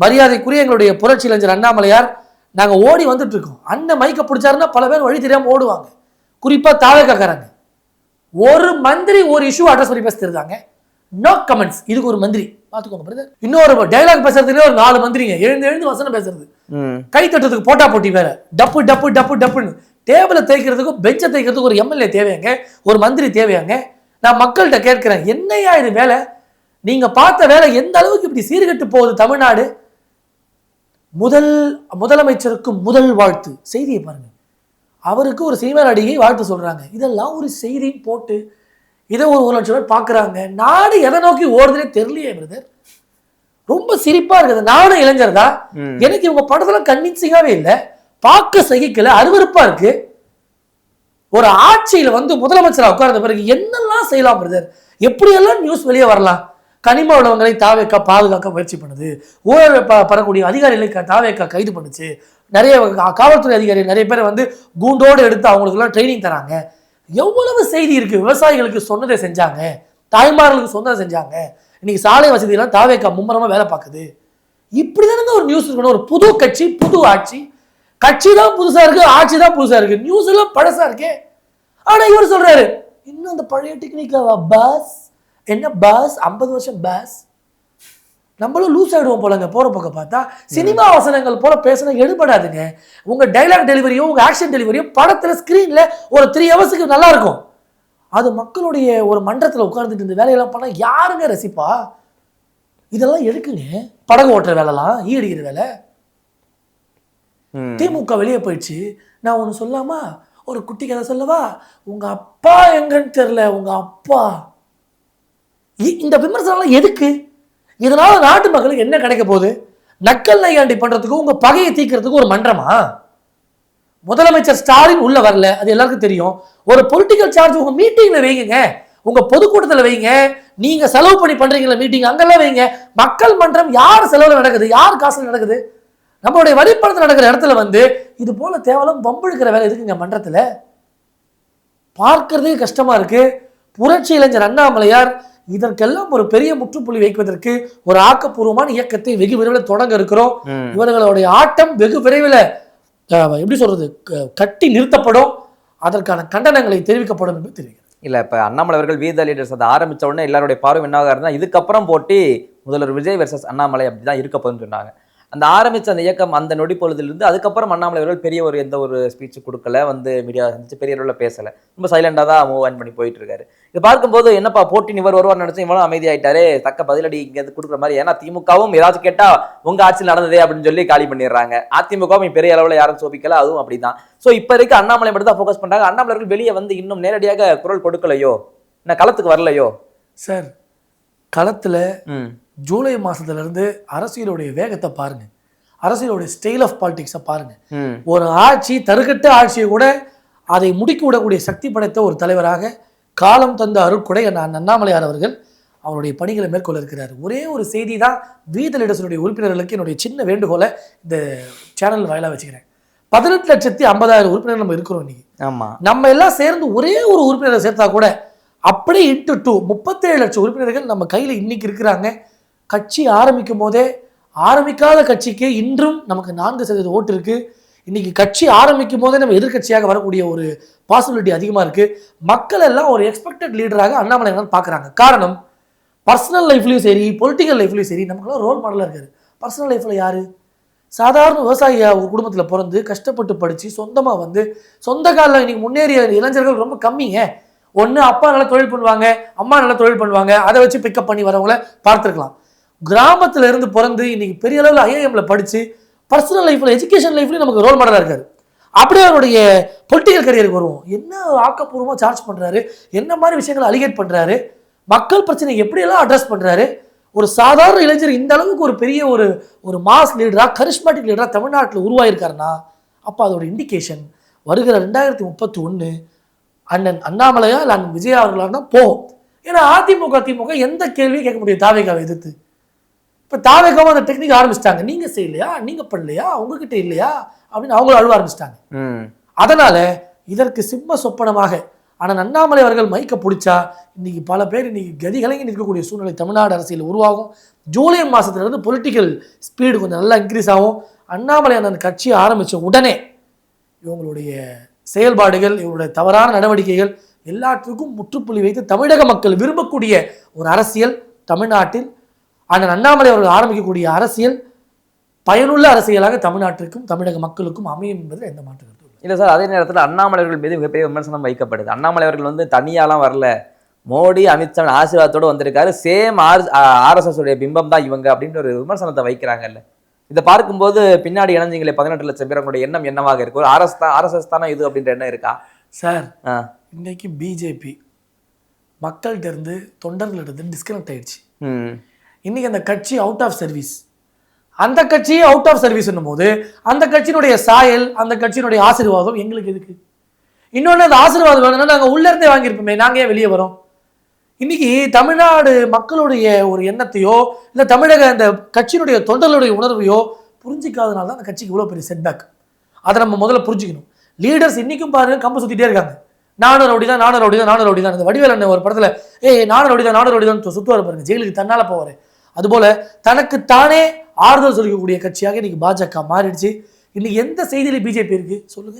மரியாதைக்குரிய எங்களுடைய புரட்சி இளைஞர் அண்ணாமலையார் நாங்க ஓடி வந்துட்டு இருக்கோம். அண்ணன் மைக்க பிடிச்சாருன்னா பல பேர் வழி தெரியாம ஓடுவாங்க, குறிப்பா தாவேக்காரங்க. ஒரு மந்திரி ஒரு இஷ்யூ அட்ரஸ் பண்ணி பேச தெரியுதாங்க, நோ கமெண்ட்ஸ். இதுக்கு ஒரு மந்திரி பாத்துக்கோங்க பிரதர். இன்னொரு டைலாக் பேசுறதுல ஒரு 4 மந்திரிங்க எழுந்து வசனம் பேசுறது, கை தட்டுறதுக்கு போட்டா போட்டி வேற, டப்பு டப்பு டப்பு டப்புன்னு. டேபிளை தேய்க்கிறதுக்கும் பெஞ்சை தேய்க்கிறதுக்கு ஒரு எம்எல்ஏ தேவையாங்க, ஒரு மந்திரி தேவையாங்க. நான் மக்கள்கிட்ட கேட்கிறேன், என்னையா இது வேலை? நீங்க பார்த்த வேலை எந்த அளவுக்கு இப்படி சீர்கெட்டு போகுது தமிழ்நாடு? முதலமைச்சருக்கு முதல் வாழ்த்து செய்தியை பாருங்க, அவருக்கு ஒரு சினிமா நடிகை வாழ்த்து சொல்றாங்க. இதெல்லாம் ஒரு செய்தி போட்டு இதை ஒரு 1 லட்சம் பேர் பார்க்குறாங்க. நாடு எதை நோக்கி ஓடுதுன்னே தெரியலையே பிரதர். ரொம்ப சிரிப்பா இருக்குது. நானும் இளைஞர் தான், எனக்கு இவங்க படத்தெல்லாம் கன்வின்சிங்காவே இல்லை, பார்க்க சகிக்கல, அருவருப்பா இருக்கு. ஒரு ஆட்சியில முதலமைச்சரா உட்கார்ந்த பிறகு என்னெல்லாம் செய்யலாம் பிரதர்? எப்படியெல்லாம் நியூஸ் வெளியே வரலாம்? கனிம வளங்களை தாவேக்கா பாதுகாக்க முயற்சி பண்ணுது, ஊழல் பெறக்கூடிய அதிகாரிகளை தாவேக்கா கைது பண்ணுச்சு, நிறைய காவல்துறை அதிகாரிகள் நிறைய பேரை கூண்டோடு எடுத்து அவங்களுக்குலாம் ட்ரைனிங் தராங்க. எவ்வளவு செய்தி இருக்கு. விவசாயிகளுக்கு சொன்னதை செஞ்சாங்க, தாய்மார்களுக்கு சொன்னதை செஞ்சாங்க. இன்னைக்கு சாலை வசதியெல்லாம் தாவேக்கா மும்முரமா வேலை பார்க்குது. இப்படிதானங்க ஒரு நியூஸ் இருக்கணும். ஒரு புது கட்சி, புது ஆட்சி. கட்சி தான் புதுசா இருக்கு, ஆட்சி தான் புதுசா இருக்கு, நியூஸ் எல்லாம் பழசா இருக்கே. ஆனா இவர் சொல்றாரு இன்னும் அந்த பழைய டெக்னிக்கா பாஸ். என்ன பாஸ்? 50 வருஷம் பாஸ். நம்மளும் லூஸ் ஆயிடுவோம் போலங்க போற பக்கம் பார்த்தா. சினிமா வசனங்கள் போல பேசினா எடுபடாதுங்க. உங்க டைலாக் டெலிவரியோ உங்க ஆக்ஷன் டெலிவரியோ படத்துல ஸ்கிரீன்ல ஒரு 3 ஹவர்ஸுக்கு நல்லா இருக்கும். அது மக்களுடைய ஒரு மன்றத்துல உட்கார்ந்துட்டு இந்த வேலையெல்லாம் பண்ணா யாருங்க ரசிப்பா? இதெல்லாம் எடுக்குங்க. படகு ஓட்டுற வேலைலாம், ஈடிக்கிற வேலை. திமுக வெளியே போயிடுச்சு. நான் ஒண்ணு சொல்லாமா? ஒரு குட்டி கதை சொல்லவா? உங்க அப்பா எங்கன்னு தெரியல, உங்க அப்பா. இந்த விமர்சனம் எதுக்கு? இதனால நாட்டு மக்களுக்கு என்ன கிடைக்க போகுது? நக்கல் நையாண்டி பண்றதுக்கு, உங்க பகையை தீக்கிறதுக்கு ஒரு மன்றமா? முதலமைச்சர் ஸ்டாலின் உள்ள வரல, அது எல்லாருக்கும் தெரியும். ஒரு பொலிட்டிக்கல் சார்ஜ் உங்க மீட்டிங்ல வைங்க, உங்க பொதுக்கூட்டத்தில் வைங்க. நீங்க செலவு பண்ணி பண்றீங்களா மீட்டிங், அங்கெல்லாம் வைங்க. மக்கள் மன்றம் யார் செலவுல நடக்குது, யார் காசுல நடக்குது? நம்மளுடைய வரிப்பணத்தில் நடக்கிற இடத்துல இது போல தேவலம் வம்பெடுக்கிற வேலை எதுக்குங்க மன்றத்துல? பார்க்கறதே கஷ்டமா இருக்கு. புரட்சி இளைஞர் அண்ணாமலையார் இதற்கெல்லாம் ஒரு பெரிய முற்றுப்புள்ளி வைப்பதற்கு ஒரு ஆக்கப்பூர்வமான இயக்கத்தை வெகு விரைவில் தொடங்க இருக்கிறோம். இவர்களுடைய ஆட்டம் வெகு விரைவில் எப்படி சொல்றது, கட்டி நிறுத்தப்படும். அதற்கான கண்டனங்களை தெரிவிக்கப்படும் என்று தெரிவிக்கிறது. இல்ல இப்ப அண்ணாமலை அவர்கள் வீத லீடர்ஸ் அதை ஆரம்பிச்ச உடனே எல்லாருடைய பார்வை என்னவாக இருந்தா, இதுக்கப்புறம் போட்டி முதல்வர் விஜய் வெர்சஸ் அண்ணாமலை அப்படிதான் இருக்க போகுதுன்னு சொன்னாங்க. அந்த ஆரம்பிச்ச அந்த இயக்கம் அந்த நொடி பொழுதிலிருந்து அதுக்கப்புறம் அண்ணாமலை அவர்கள் பெரிய ஒரு எந்த ஒரு ஸ்பீச் கொடுக்கல, மீடியா சந்திச்சு பெரிய அளவில் பேசல, ரொம்ப சைலண்டாக தான் மூவ் ஆன் பண்ணி போயிட்டு இருக்காரு. இது பார்க்கும்போது என்னப்பா போட்டி இவர் வருவார் நினைச்சு இவ்வளவு அமைதியாயிட்டாரு, தக்க பதிலடி இங்க கொடுக்குற மாதிரி. ஏன்னா திமுகவும் ஏதாச்சும் கேட்டா உங்க ஆட்சியில் நடந்ததே அப்படின்னு சொல்லி காலி பண்ணிடுறாங்க. அதிமுகவும் பெரிய அளவில் யாரும் சோபிக்கல, அதுவும் அப்படிதான். ஸோ இப்ப வரைக்கும் அண்ணாமலை மட்டும் தான் ஃபோக்கஸ் பண்றாங்க. அண்ணாமலை அவர்கள் வெளியே இன்னும் நேரடியாக குரல் கொடுக்கலையோ, என்ன களத்துக்கு வரலையோ? சார், களத்துல ஜூலை மாசத்துல இருந்து அரசியலுடைய வேகத்தை பாருங்க. அரசியலோட ஸ்டைல் ஆஃப் பாலிடிக்ஸை பாருங்க. ஒரு ஆட்சி தருகட்ட ஆட்சியை கூட அதை முடுக்கி விடக்கூடிய சக்தி படைத்த ஒரு தலைவராக காலம் தந்த அருட்கொடை அண்ணாமலையார் அவர்கள் அவருடைய பணிகளை மேற்கொள்ள இருக்கிறார். ஒரே ஒரு செய்தி தான் வீதலிடசனுடைய உறுப்பினர்களுக்கு என்னுடைய சின்ன வேண்டுகோளை இந்த சேனல் வாயிலாக வச்சுக்கிறேன். 18,50,000 உறுப்பினர்கள் நம்ம இருக்கிறோம் இன்னைக்கு. நம்ம எல்லாம் சேர்ந்து ஒரே ஒரு உறுப்பினரை சேர்த்தா கூட அப்படியே இன்ட்டு 2 37 லட்சம் உறுப்பினர்கள் நம்ம கையில் இன்னைக்கு இருக்கிறாங்க. கட்சி ஆரம்பிக்கும் போதே ஆரம்பிக்காத கட்சிக்கு இன்றும் நமக்கு 4% ஓட்டு இருக்கு. இன்னைக்கு கட்சி ஆரம்பிக்கும் போதே நம்ம எதிர்கட்சியாக வரக்கூடிய ஒரு பாசிபிலிட்டி அதிகமாக இருக்கு. மக்கள் எல்லாம் ஒரு எக்ஸ்பெக்டட் லீடராக அண்ணாமலை பார்க்குறாங்க. காரணம், பர்சனல் லைஃப்லையும் சரி பொலிட்டிக்கல் லைஃப்லையும் சரி நமக்குலாம் ரோல் மாடலாக இருக்காரு. பர்சனல் லைஃப்பில் யாரு? சாதாரண விவசாயியா ஒரு குடும்பத்தில் பிறந்து கஷ்டப்பட்டு படித்து சொந்தமாக வந்து சொந்த காலில் இன்னைக்கு முன்னேறிய இளைஞர்கள் ரொம்ப கம்மிங்க. ஒன்று அப்பா நல்லா தொழில் பண்ணுவாங்க, அம்மா நல்லா தொழில் பண்ணுவாங்க, அதை வச்சு பிக்கப் பண்ணி வரவங்கள பார்த்துருக்கலாம். கிராமத்தில் இருந்து பிறந்து இன்னைக்கு பெரிய அளவில் ஐஏஎம்ல படித்து பர்சனல் லைஃப்பில் எஜுகேஷன் லைஃப்லையும் நமக்கு ரோல் மாடலாக இருக்காரு. அப்படியே அவருடைய பொலிட்டிக்கல் கரியருக்கு வருவோம். என்ன ஆக்கப்பூர்வமாக சார்ஜ் பண்ணுறாரு, என்ன மாதிரி விஷயங்களை அலிகேட் பண்ணுறாரு, மக்கள் பிரச்சனை எப்படியெல்லாம் அட்ரஸ் பண்ணுறாரு. ஒரு சாதாரண இளைஞர் இந்த அளவுக்கு ஒரு பெரிய ஒரு மாஸ் லீடராக கரிஸ்மாட்டிக் லீடராக தமிழ்நாட்டில் உருவாயிருக்காருன்னா அப்போ அதோட இண்டிகேஷன் வருகிற 2031 அண்ணன் அண்ணாமலையா இல்லை அண்ணன் விஜயா அவர்களாக தான் போகும். ஏன்னா திமுக எந்த கேள்வியும் கேட்க முடியும் தாவேகாவை எதிர்த்து. இப்போ தாவேகாவும் அந்த டெக்னிக் ஆரம்பிச்சிட்டாங்க. நீங்கள் செய்யலையா, நீங்கள் பண்ணலையா, உங்ககிட்ட இல்லையா அப்படின்னு அவங்களும் அழுவ ஆரம்பிச்சிட்டாங்க. அதனால இதற்கு சிம்ம சொப்பனமாக ஆனால் அண்ணாமலை அவர்கள் மைக்க பிடிச்சா இன்னைக்கு பல பேர் இன்னைக்கு கதிகலங்கி நிற்கக்கூடிய சூழ்நிலை தமிழ்நாடு அரசியல் உருவாகும். ஜூலை மாதத்துலேருந்து பொலிட்டிக்கல் ஸ்பீடு கொஞ்சம் நல்லா இன்க்ரீஸ் ஆகும். அண்ணாமலை அந்த கட்சியை ஆரம்பித்த உடனே இவங்களுடைய செயல்பாடுகள், இவங்களுடைய தவறான நடவடிக்கைகள் எல்லாத்துக்கும் முற்றுப்புள்ளி வைத்து தமிழக மக்கள் விரும்பக்கூடிய ஒரு அரசியல் தமிழ்நாட்டில் அண்ணன் அண்ணாமலை அவர்கள் ஆரம்பிக்கக்கூடிய அரசியல் பயனுள்ள அரசியலாக தமிழ்நாட்டிற்கும் தமிழக மக்களுக்கும் அமையும் என்பதில் எந்த மாற்றம் இல்லை சார். அதே நேரத்தில் அண்ணாமலை அவர்கள் மீது மிகப்பெரிய விமர்சனம் வைக்கப்படுது. அண்ணாமலை அவர்கள் வந்து தனியாலாம் வரல, மோடி அமித்ஷா ஆசீர்வாதத்தோடு வந்திருக்காரு, சேம் RSS உடைய பிம்பம் தான் இவங்க அப்படின்ற ஒரு விமர்சனத்தை வைக்கிறாங்கல்ல. இதை பார்க்கும்போது பின்னாடி இணைஞ்சிங்களே 18 லட்சம் பேர், அவங்களுடைய எண்ணம் என்னவாக இருக்கு? ஒரு RSS தானே இது அப்படின்ற எண்ணம் இருக்கா சார்? இன்னைக்கு பிஜேபி மக்கள்கிட்ட இருந்து தொண்டர்களிடம் டிஸ்கனெக்ட் ஆயிடுச்சு. இன்னைக்கு அந்த கட்சி அவுட் ஆஃப் சர்வீஸ். அந்த கட்சி அவுட் ஆஃப் சர்வீஸ் போது அந்த கட்சியினுடைய சாயல், அந்த கட்சியினுடைய ஆசீர்வாதம் எங்களுக்கு எதுக்கு? இன்னொன்று, அந்த ஆசீர்வாதம் வேணும்னா நாங்கள் உள்ள இருந்தே வாங்கியிருப்போமே, நாங்கள் ஏன் வெளியே வரோம்? இன்னைக்கு தமிழ்நாடு மக்களுடைய ஒரு எண்ணத்தையோ இல்லை தமிழக அந்த கட்சியினுடைய தொண்டர்களுடைய உணர்வையோ புரிஞ்சிக்காதனால தான் அந்த கட்சிக்கு இவ்வளோ பெரிய செட்பேக். அதை நம்ம முதல்ல புரிஞ்சுக்கணும். லீடர்ஸ் இன்னைக்கும் பாருங்க கம்பு சுத்திட்டே இருக்காங்க. நானும் ரவுடி தான், நானும் ரவுடி தான், நானும் ரவுடி தான். இந்த வடிவேல் அண்ணன் ஒரு படத்தில் நானும் ரவுடி தான், நானும் ரவுடி தான் சுற்றுவார் பாருங்க, ஜெயிலுக்கு தன்னால போவார். அதுபோல தனக்கு தானே ஆறுதல் சொல்லிக்கக்கூடிய கட்சியாக இன்னைக்கு பாஜக மாறிடுச்சு. இன்னைக்கு எந்த செய்தியில பிஜேபி இருக்கு சொல்லுங்க?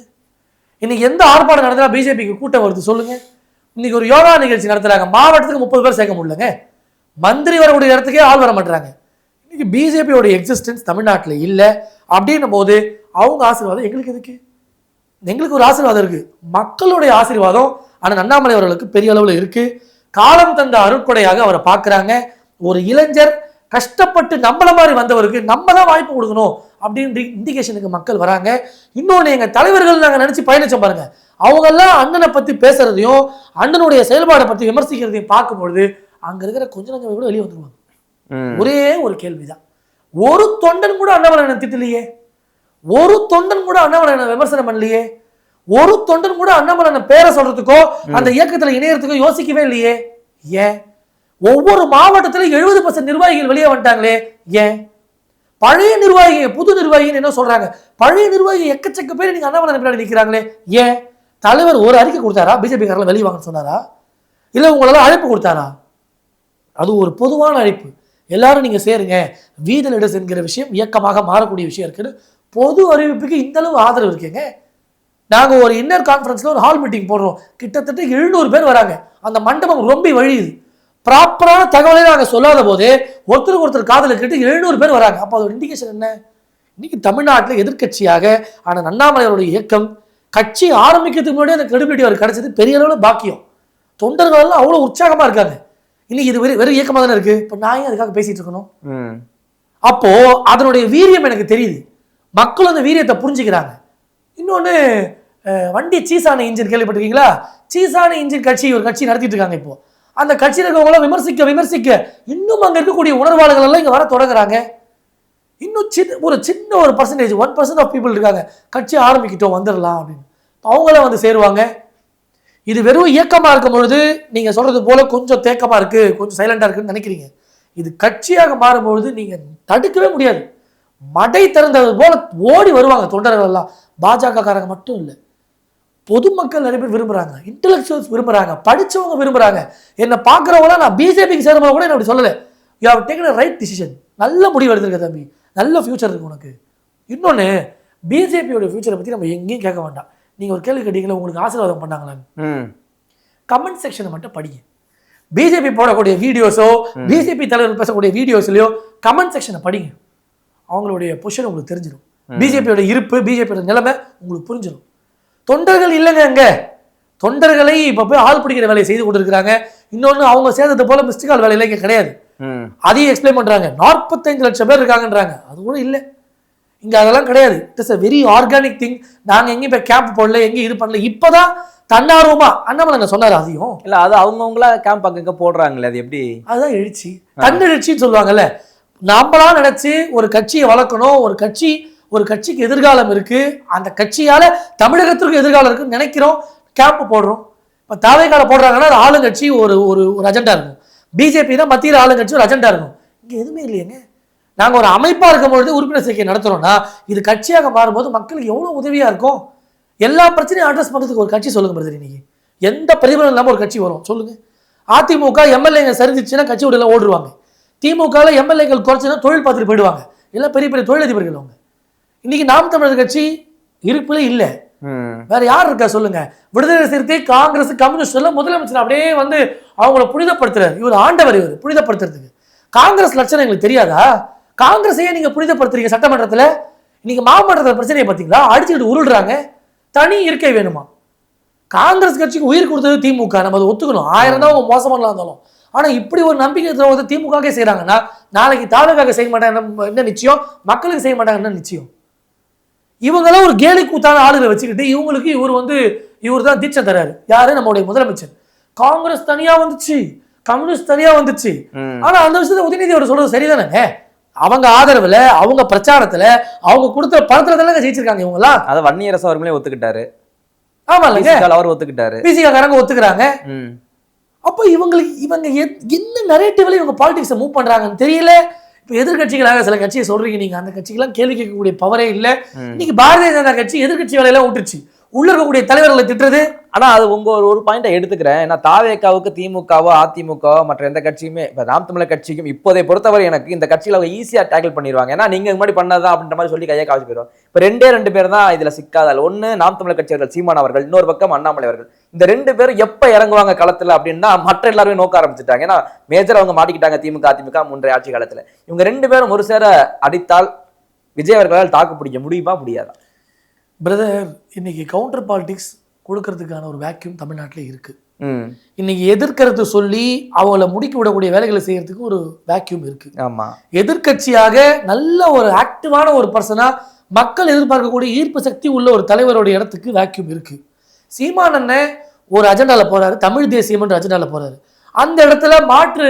இன்னைக்கு எந்த ஆர்ப்பாட்டம் நடந்தா பிஜேபிக்கு கூட்டம் வருது சொல்லுங்க? இன்னைக்கு ஒரு யோகா நிகழ்ச்சி நடத்துறாங்க, மாவட்டத்துக்கு 30 பேர் சேர்க்க முடியலங்க. மந்திரி வரக்கூடிய இடத்துக்கே ஆள் வர மாட்டாங்க. இன்னைக்கு பிஜேபியோட எக்ஸிஸ்டன்ஸ் தமிழ்நாட்டில் இல்லை. அப்படின்னும் போது அவங்க ஆசீர்வாதம் எங்களுக்கு எதுக்கு? எங்களுக்கு ஒரு ஆசீர்வாதம் இருக்கு, மக்களுடைய ஆசீர்வாதம் ஆனால் அண்ணாமலை அவர்களுக்கு பெரிய அளவில் இருக்கு. காலம் தந்த அருட்கொடையாக அவரை பார்க்குறாங்க. ஒரு இளைஞர் கஷ்டப்பட்டு நம்மள மாதிரி வந்தவருக்கு நம்ம தான் வாய்ப்பு கொடுக்கணும் அப்படின்ற இண்டிகேஷனுக்கு மக்கள் வராங்க. இன்னொன்று, எங்கள் தலைவர்கள் நாங்கள் நினச்சி பயணிச்சோம் பாருங்க, அவங்கெல்லாம் அண்ணனை பற்றி பேசுறதையும் அண்ணனுடைய செயல்பாடை பற்றி விமர்சிக்கிறதையும் பார்க்கும்பொழுது அங்கே இருக்கிற கொஞ்சம் கொஞ்சம் கூட வெளியே வந்துருவாங்க. ஒரே ஒரு கேள்விதான், ஒரு தொண்டன் கூட அண்ணாமலை திட்டலையே, ஒரு தொண்டன் கூட அண்ணாமலை விமர்சனம் பண்ணலையே, ஒரு தொண்டன் கூட அண்ணாமலை பேரை சொல்றதுக்கோ அந்த இயக்கத்தில் இணையறதுக்கோ யோசிக்கவே இல்லையே. ஏன்? ஒவ்வொரு மாவட்டத்திலும் 70% நிர்வாகிகள் வெளியே வந்துட்டாங்களே, ஏன்? பழைய நிர்வாகிகள் புது நிர்வாகிகள் என்ன சொல்றாங்க? பழைய நிர்வாகிகள் எக்கச்சக்க பேர் நீங்க அண்ணாமலை பின்னாடி நிற்கிறாங்களே, ஏன்? தலைவர் ஒரு அறிக்கை கொடுத்தாரா? பிஜேபி காரங்களை வெளியே வாங்க சொன்னாரா? இல்லை உங்களெல்லாம் அழைப்பு கொடுத்தாரா? அது ஒரு பொதுவான அழைப்பு, எல்லாரும் நீங்க சேருங்க, வீத லீடர்ஸ் என்கிற விஷயம் இயக்கமாக மாறக்கூடிய விஷயம் இருக்குன்னு பொது அறிவிப்புக்கு இந்த அளவு ஆதரவு இருக்குங்க. நாங்கள் ஒரு இன்னர் கான்ஃபரன்ஸ்ல ஒரு ஹால் மீட்டிங் போடுறோம், கிட்டத்தட்ட 700 பேர் வராங்க. அந்த மண்டபம் ரொம்ப வழியுது. ப்ராப்பரான தகவலை நாங்கள் சொல்லாத போதே ஒருத்தருக்கு ஒருத்தர் காதல கேட்டு 700 பேர் வராங்க. அப்போ அதோட இண்டிகேஷன் என்ன? இன்னைக்கு தமிழ்நாட்டில் எதிர்கட்சியாக ஆனால் அண்ணாமலையோடைய இயக்கம் கட்சி ஆரம்பிக்கிறதுக்கு முன்னாடி அந்த கிரெடிபிலிட்டி அவர் கிடைச்சது பெரிய அளவில் பாக்கியம். தொண்டர்கள் எல்லாம் அவ்வளோ உற்சாகமாக இருக்காங்க. இன்னைக்கு இது வெறும் இயக்கமாக தானே இருக்கு. இப்போ நான் ஏன் அதுக்காக பேசிட்டு இருக்கணும்? அப்போ அதனுடைய வீரியம் எனக்கு தெரியுது, மக்கள் அந்த வீரியத்தை புரிஞ்சுக்கிறாங்க. இன்னொன்று, வண்டி சீசான இன்ஜின் கேள்விப்பட்டிருக்கீங்களா? சீசான இன்ஜின் கட்சி ஒரு கட்சி நடத்திட்டு இருக்காங்க. இப்போ அந்த கட்சியில் இருக்கவங்களாம் விமர்சிக்க இன்னும் அங்கே இருக்கக்கூடிய உணர்வாளர்கள் எல்லாம் இங்கே வர தொடங்குறாங்க. இன்னும் சின்ன ஒரு பர்சன்டேஜ் 1% ஆஃப் பீப்புள் இருக்காங்க கட்சி ஆரம்பிக்கிட்டோம் வந்துடலாம் அப்படின்னு. அவங்களாம் வந்து சேருவாங்க. இது வெறும் இயக்கமாக இருக்கும் பொழுது நீங்கள் சொல்கிறது போல கொஞ்சம் தேக்கமாக இருக்குது, கொஞ்சம் சைலண்டாக இருக்குன்னு நினைக்கிறீங்க. இது கட்சியாக மாறும்பொழுது நீங்கள் தடுக்கவே முடியாது. மடை திறந்தது போல ஓடி வருவாங்க தொண்டர்கள் எல்லாம். பாஜக காரங்க மட்டும் இல்லை, பொதுமக்கள் நிறைய பேர் விரும்புகிறாங்க, இன்டெலெக்சுவல்ஸ் விரும்புகிறாங்க, படித்தவங்க விரும்புகிறாங்க. என்னை பார்க்குறவங்களாம் நான் பிஜேபிக்கு சேரும்போது கூட என்ன அப்படி சொல்லலை. You have taken a right decision. நல்ல முடிவு எடுத்துருக்க தம்பி, நல்ல ஃபியூச்சர் இருக்கு உனக்கு. இன்னொன்று, பிஜேபியோட ஃபியூச்சரை பற்றி நம்ம எங்கேயும் கேட்க வேண்டாம். நீங்கள் ஒரு கேள்வி கேட்டீங்களா உங்களுக்கு ஆசீர்வாதம் பண்ணாங்களான்னு, கமெண்ட் செக்ஷனை மட்டும் படிங்க. பிஜேபி போடக்கூடிய வீடியோஸோ பிஜேபி தலைவர் பேசக்கூடிய வீடியோஸ்லையோ கமெண்ட் செக்ஷனை படிங்க. அவங்களுடைய பொசிஷன் உங்களுக்கு தெரிஞ்சிடும். பிஜேபியோட இருப்பு, பிஜேபியோட நிலைமை உங்களுக்கு புரிஞ்சிடும். தொண்டர்கள் இல்லைங்க, அங்கே தொண்டர்களை இப்போ போய் ஆள் பிடிக்கிற வேலையை செய்து கொண்டிருக்கிறாங்க. இன்னொன்று, அவங்க சேர்ந்தது போல மிஸ்டிகால் வேலையில இங்கே கிடையாது. அதையும் எக்ஸ்பிளைன் பண்ணுறாங்க. 45 லட்சம் பேர் இருக்காங்கன்றாங்க, அது கூட இல்லை இங்கே. அதெல்லாம் கிடையாது. It is a very organic thing. நாங்கள் எங்கேயும் இப்போ கேம்ப் போடல, எங்கேயும் இது பண்ணல. இப்போதான் தன்னார்வமா அண்ணாமலை சொன்னார். அதையும் இல்லை, அது அவங்கவுங்களா கேம்ப் அங்கே போடுறாங்களே, அது எப்படி? அதுதான் எழுச்சி, தன்னெழுச்சின்னு சொல்லுவாங்கல்ல. நம்மளா நினைச்சு ஒரு கட்சியை வளர்க்கணும், ஒரு கட்சிக்கு எதிர்காலம் இருக்கு, அந்த கட்சியால தமிழகத்திற்கு எதிர்காலம் இருக்குன்னு நினைக்கிறோம், கேம்ப் போடுறோம். இப்போ தாவேக்கால போடுறாங்கன்னா அது ஆளுங்கட்சி ஒரு அஜெண்டா இருக்கும். பிஜேபி தான் மத்தியில் ஆளுங்கட்சி ஒரு அஜெண்டா இருக்கும். இங்கே எதுவுமே இல்லையேங்க. நாங்கள் ஒரு அமைப்பாக இருக்கும் பொழுது உறுப்பினர் சேர்க்கை நடத்துகிறோம்னா இது கட்சியாக மாறும்போது மக்களுக்கு எவ்வளோ உதவியாக இருக்கும். எல்லா பிரச்சனையும் அட்ரஸ் பண்ணுறதுக்கு ஒரு கட்சி சொல்லுங்க பிரதர். இன்னைக்கு எந்த பிரதிபலம் இல்லாமல் ஒரு கட்சி வரும் சொல்லுங்க. அதிமுக எம்எல்ஏங்க சரிஞ்சிச்சுன்னா கட்சி விடலாம் ஓடுவாங்க. திமுகவில் எம்எல்ஏக்கள் குறைச்சுன்னா தொழில் பார்த்துட்டு போயிடுவாங்க. எல்லாம் பெரிய பெரிய தொழிலதிபர்கள் அவங்க. இன்னைக்கு நாம் தமிழர் கட்சி இருப்பிலே இல்லை. வேற யார் இருக்கா சொல்லுங்க? விடுதலை சிறுத்தை, காங்கிரஸ், கம்யூனிஸ்ட் எல்லாம் முதலமைச்சர் அப்படியே வந்து அவங்கள புனிதப்படுத்துறாரு. இவர் ஆண்டவர், இவர் புனிதப்படுத்துறதுக்கு. காங்கிரஸ் லட்சணம் எங்களுக்கு தெரியாதா? காங்கிரஸையே நீங்க புனிதப்படுத்துறீங்க சட்டமன்றத்தில். இன்னைக்கு மாமன்றத்தில் பிரச்சனையை பார்த்தீங்களா? அடிச்சுக்கிட்டு உருள்றாங்க. தனி இருக்கை வேணுமா? காங்கிரஸ் கட்சிக்கு உயிர் கொடுத்தது திமுக, நம்ம அதை ஒத்துக்கணும். 1000 தான் அவங்க மோசமாக இருந்தாலும். ஆனா இப்படி ஒரு நம்பிக்கை துரோகத்தை திமுக செய்யறாங்கன்னா நாளைக்கு தாவேக்காக செய்ய மாட்டாங்க என்ன நிச்சயம்? மக்களுக்கு செய்ய மாட்டாங்க என்ன நிச்சயம்? இவங்கெல்லாம் ஒரு கேலி கூத்தான ஆளுகளை வச்சுக்கிட்டு இவங்களுக்கு இவர் தான் தீட்சை தராரு. யாரு? நம்மளுடைய முதலமைச்சர். காங்கிரஸ் தனியா வந்துச்சு, கம்யூனிஸ்ட் தனியா வந்துச்சு. ஆனா அந்த விஷயத்த உதயநிதி அவர் சொல்றது சரிதானே? அவங்க ஆதரவுல, அவங்க பிரச்சாரத்துல, அவங்க கொடுத்த பணத்துல தானே ஜெயிச்சிருக்காங்க இவங்கலாம். அதை வன்னியரசு அவர்களே ஒத்துக்கிட்டாரு. ஆமா இல்லைங்க, அவர் ஒத்துக்கிட்டாரு, பிசிகா காரங்க ஒத்துக்கிறாங்க. அப்போ இவங்க என்ன நரேட்டிவ்ல இவங்க பாலிடிக்ஸை மூவ் பண்றாங்கன்னு தெரியல. இப்போ எதிர்கட்சிகளாக சில கட்சியை சொல்றீங்க நீங்க, அந்த கட்சிக்கெல்லாம் கேள்வி கேட்கக்கூடிய பவரே இல்லை. இன்னைக்கு பாரதிய ஜனதா கட்சி எதிர்கட்சி வேலையெல்லாம் விட்டுருச்சு. உள்ள இருக்கக்கூடிய தலைவர்களை திட்டுறது. ஆனா அது உங்க ஒரு பாயிண்டை எடுத்துக்கிறேன். ஏன்னா தாவேக்காவுக்கு திமுகவோ அதிமுகவோ மற்ற எந்த கட்சியுமே, இப்போ நாம் தமிழர் கட்சிக்கும் இப்போதை பொறுத்தவரை எனக்கு இந்த கட்சியில் அவங்க ஈஸியா டேக்கிள் பண்ணிடுவாங்க. ஏன்னா நீங்க முன்னாடி பண்ணதான் அப்படின்ற மாதிரி சொல்லி கையை காவச்சு போயிடுவாங்க. இப்போ 2 பேர் தான் இதுல சிக்காதால். ஒன்னு நாம் தமிழர் கட்சியர்கள் சீமான் அவர்கள், இன்னொரு பக்கம் அண்ணாமலை அவர்கள். இந்த 2 பேரும் எப்ப இறங்குவாங்க களத்துல அப்படின்னா மற்ற எல்லாருமே நோக்க ஆரம்பிச்சுட்டாங்க. ஏன்னா மேஜர் அவங்க மாட்டிக்கிட்டாங்க திமுக அதிமுக முன்றைய ஆட்சி காலத்துல. இவங்க 2 பேரும் ஒரு சேர அடித்தால் விஜய் அவர்களால் தாக்கு பிடிக்க முடியுமா முடியாதா? பிரதர், இன்னைக்கு கவுண்டர் பாலிடிக்ஸ் கொடுக்கறதுக்கான ஒரு வேக்யூம் தமிழ்நாட்டில் இருக்கு. இன்னைக்கு எதிர்க்கிறது சொல்லி அவங்கள முடுக்கி விடக்கூடிய வேலைகளை செய்யறதுக்கு ஒரு வேக்யூம் இருக்கு. ஆமா, எதிர்கட்சியாக நல்ல ஒரு ஆக்டிவான ஒரு பர்சனா மக்கள் எதிர்பார்க்கக்கூடிய ஈர்ப்பு சக்தி உள்ள ஒரு தலைவருடைய இடத்துக்கு வேக்யூம் இருக்கு. சீமான் அண்ணன் ஒரு அஜெண்டால போறாரு, தமிழ் தேசியம் என்ற அஜெண்டால போறாரு. அந்த இடத்துல மாற்று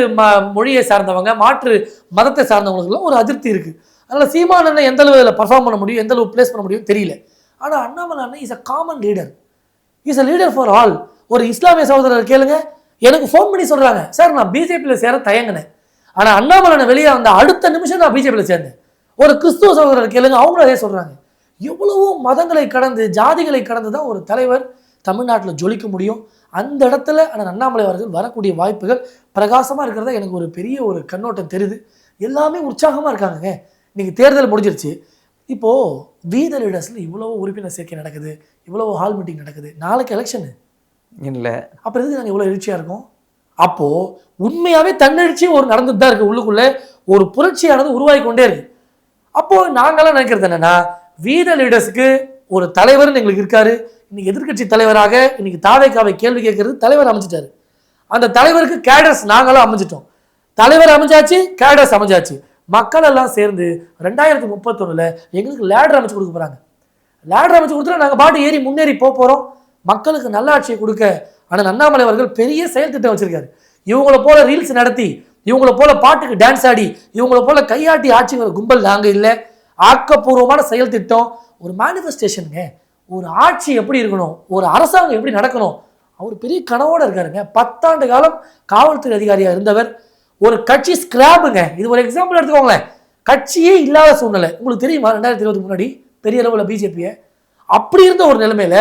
மொழியை சார்ந்தவங்க, மாற்று மதத்தை சார்ந்தவங்களுக்குலாம் ஒரு அதிருப்தி இருக்கு. அதனால சீமான் அண்ணன் எந்த அளவு பர்ஃபார்ம் பண்ண முடியும், எந்த அளவு பிளேஸ் பண்ண முடியும் தெரியல. ஆனால் அண்ணாமலை அண்ணன் is a common leader, is a leader for all. ஒரு இஸ்லாமிய சகோதரர் கேளுங்க, எனக்கு ஃபோன் பண்ணி சொல்றாங்க, சார் நான் பிஜேபியில் சேர தயங்கினேன், ஆனால் அண்ணாமலை வெளியே வந்த அடுத்த நிமிஷம் நான் பிஜேபியில் சேர்ந்தேன். ஒரு கிறிஸ்துவ சகோதரர் கேளுங்க, அவங்களும் அதே சொல்றாங்க. எவ்வளவோ மதங்களை கடந்து, ஜாதிகளை கடந்து தான் ஒரு தலைவர் தமிழ்நாட்டில் ஜொலிக்க முடியும். அந்த இடத்துல ஆனால் அண்ணாமலை அவர்கள் வரக்கூடிய வாய்ப்புகள் பிரகாசமாக இருக்கிறதா எனக்கு ஒரு பெரிய ஒரு கண்ணோட்டம் தெரியுது. எல்லாமே உற்சாகமாக இருக்காங்க. இன்னைக்கு தேர்தல் முடிஞ்சிருச்சு. இப்போது வீத லீடர்ஸில் இவ்வளோ உறுப்பினர் சேர்க்கை நடக்குது, இவ்வளோ ஹால் மீட்டிங் நடக்குது. நாளைக்கு எலெக்ஷனு இல்லை, அப்புறம் எதுக்கு நாங்கள் இவ்வளோ எழுச்சியாக இருக்கோம்? அப்போது உண்மையாகவே தன்னெழுச்சி ஒரு நடந்துட்டு தான் இருக்குது. உள்ளுக்குள்ளே ஒரு புரட்சியானது உருவாகி கொண்டே இருக்குது. அப்போது நாங்களாம் நினைக்கிறது என்னென்னா, வீத லீடர்ஸுக்கு ஒரு தலைவர்னு எங்களுக்கு இருக்காரு. இன்னைக்கு எதிர்கட்சி தலைவராக இன்னைக்கு தாவேக்காவை கேள்வி கேட்கறது தலைவர் அமைச்சிட்டாரு. அந்த தலைவருக்கு கேடர்ஸ் நாங்களும் அமைஞ்சிட்டோம். தலைவர் அமைஞ்சாச்சு, கேடர்ஸ் அமைஞ்சாச்சு. மக்கள் எல்லாம் சேர்ந்து 2031 எங்களுக்கு லேடர் அமைச்சு கொடுக்க போறாங்க. லேடர் அமைச்சு கொடுத்தா நாங்கள் பாட்டு ஏறி முன்னேறி போகிறோம். மக்களுக்கு நல்ல ஆட்சியை கொடுக்க ஆனால் அண்ணாமலை அவர்கள் பெரிய செயல் திட்டம் வச்சிருக்காரு. இவங்களை போல ரீல்ஸ் நடத்தி இவங்கள போல பாட்டுக்கு டான்ஸ் ஆடி இவங்கள போல கையாட்டி ஆட்சிங்கிற கும்பல் நாங்க இல்லை. ஆக்கப்பூர்வமான செயல் திட்டம், ஒரு மேனிஃபெஸ்டேஷனுங்க. ஒரு ஆட்சி எப்படி இருக்கணும், ஒரு அரசாங்கம் எப்படி நடக்கணும், அவர் பெரிய கனவோட இருக்காருங்க. 10 ஆண்டு காலம் காவல்துறை அதிகாரியா இருந்தவர். ஒரு கட்சி ஸ்கிராப்புங்க. இது ஒரு எக்ஸாம்பிள் எடுத்துக்கோங்களேன். கட்சியே இல்லாத சூழ்நிலை உங்களுக்கு தெரியுமா? 2020 முன்னாடி பெரிய அளவில் பிஜேபியை அப்படி இருந்த ஒரு நிலைமையில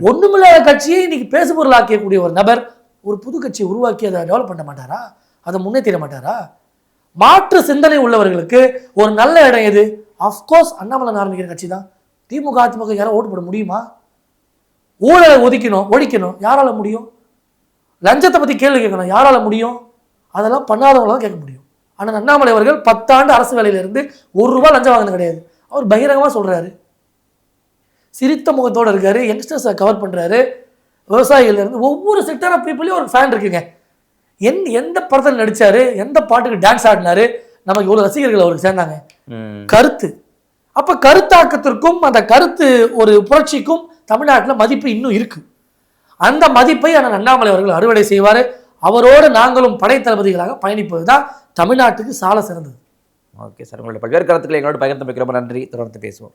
ஒண்ணுமில்லாத கட்சியை இன்னைக்கு பேசுபொருள் ஆக்கக்கூடிய ஒரு நபர் ஒரு புது கட்சியை உருவாக்கி அதை டெவலப் பண்ண மாட்டாரா? அதை முன்னேற்ற மாட்டாரா? மாற்று சிந்தனை உள்ளவர்களுக்கு ஒரு நல்ல இடம் எது? அஃப்கோர்ஸ் அண்ணாமலை ஆரம்பிக்கிற கட்சி தான். திமுக அதிமுக யாரும் ஓட்டு போட முடியுமா? ஊழலை ஒழிக்கணும் யாரால முடியும்? லஞ்சத்தை பத்தி கேள்வி கேட்கணும் யாரால முடியும்? அதெல்லாம் பண்ணாதவங்கள தான் கேட்க முடியும். ஆனால் அண்ணாமலை அவர்கள் 10 ஆண்டு அரசு வேலையில இருந்து ₹1 லஞ்சம் வாங்கினது கிடையாது. அவர் பகிரங்கமா சொல்றாரு, சிரித்த முகத்தோட இருக்காரு, யங்ஸ்டர்ஸை கவர் பண்றாரு. விவசாயிகள் இருந்து ஒவ்வொரு செக்டர் ஆஃப் பீப்புளையும் ஒரு ஃபேன் இருக்குங்க. எந்த படத்தில் நடிச்சாரு, எந்த பாட்டுக்கு டான்ஸ் ஆடினாரு, நமக்கு இவ்வளவு ரசிகர்கள் அவருக்கு சேர்ந்தாங்க. கருத்து. அப்ப கருத்தாக்கத்திற்கும் அந்த கருத்து ஒரு புரட்சிக்கும் தமிழ்நாட்டில் மதிப்பு இன்னும் இருக்கு. அந்த மதிப்பை அண்ணன் அண்ணாமலை அவர்கள் அறுவடை செய்வாரு. அவரோடு நாங்களும் படை தளபதிகளாக பயணிப்பது தான் தமிழ்நாட்டுக்கு சால சிறந்தது. ஓகே சார், உங்களுடைய பல்வேறு கருத்துக்களை எங்களோட பகிர்ந்து வைக்க ரொம்ப நன்றி. தொடர்ந்து பேசுவோம்.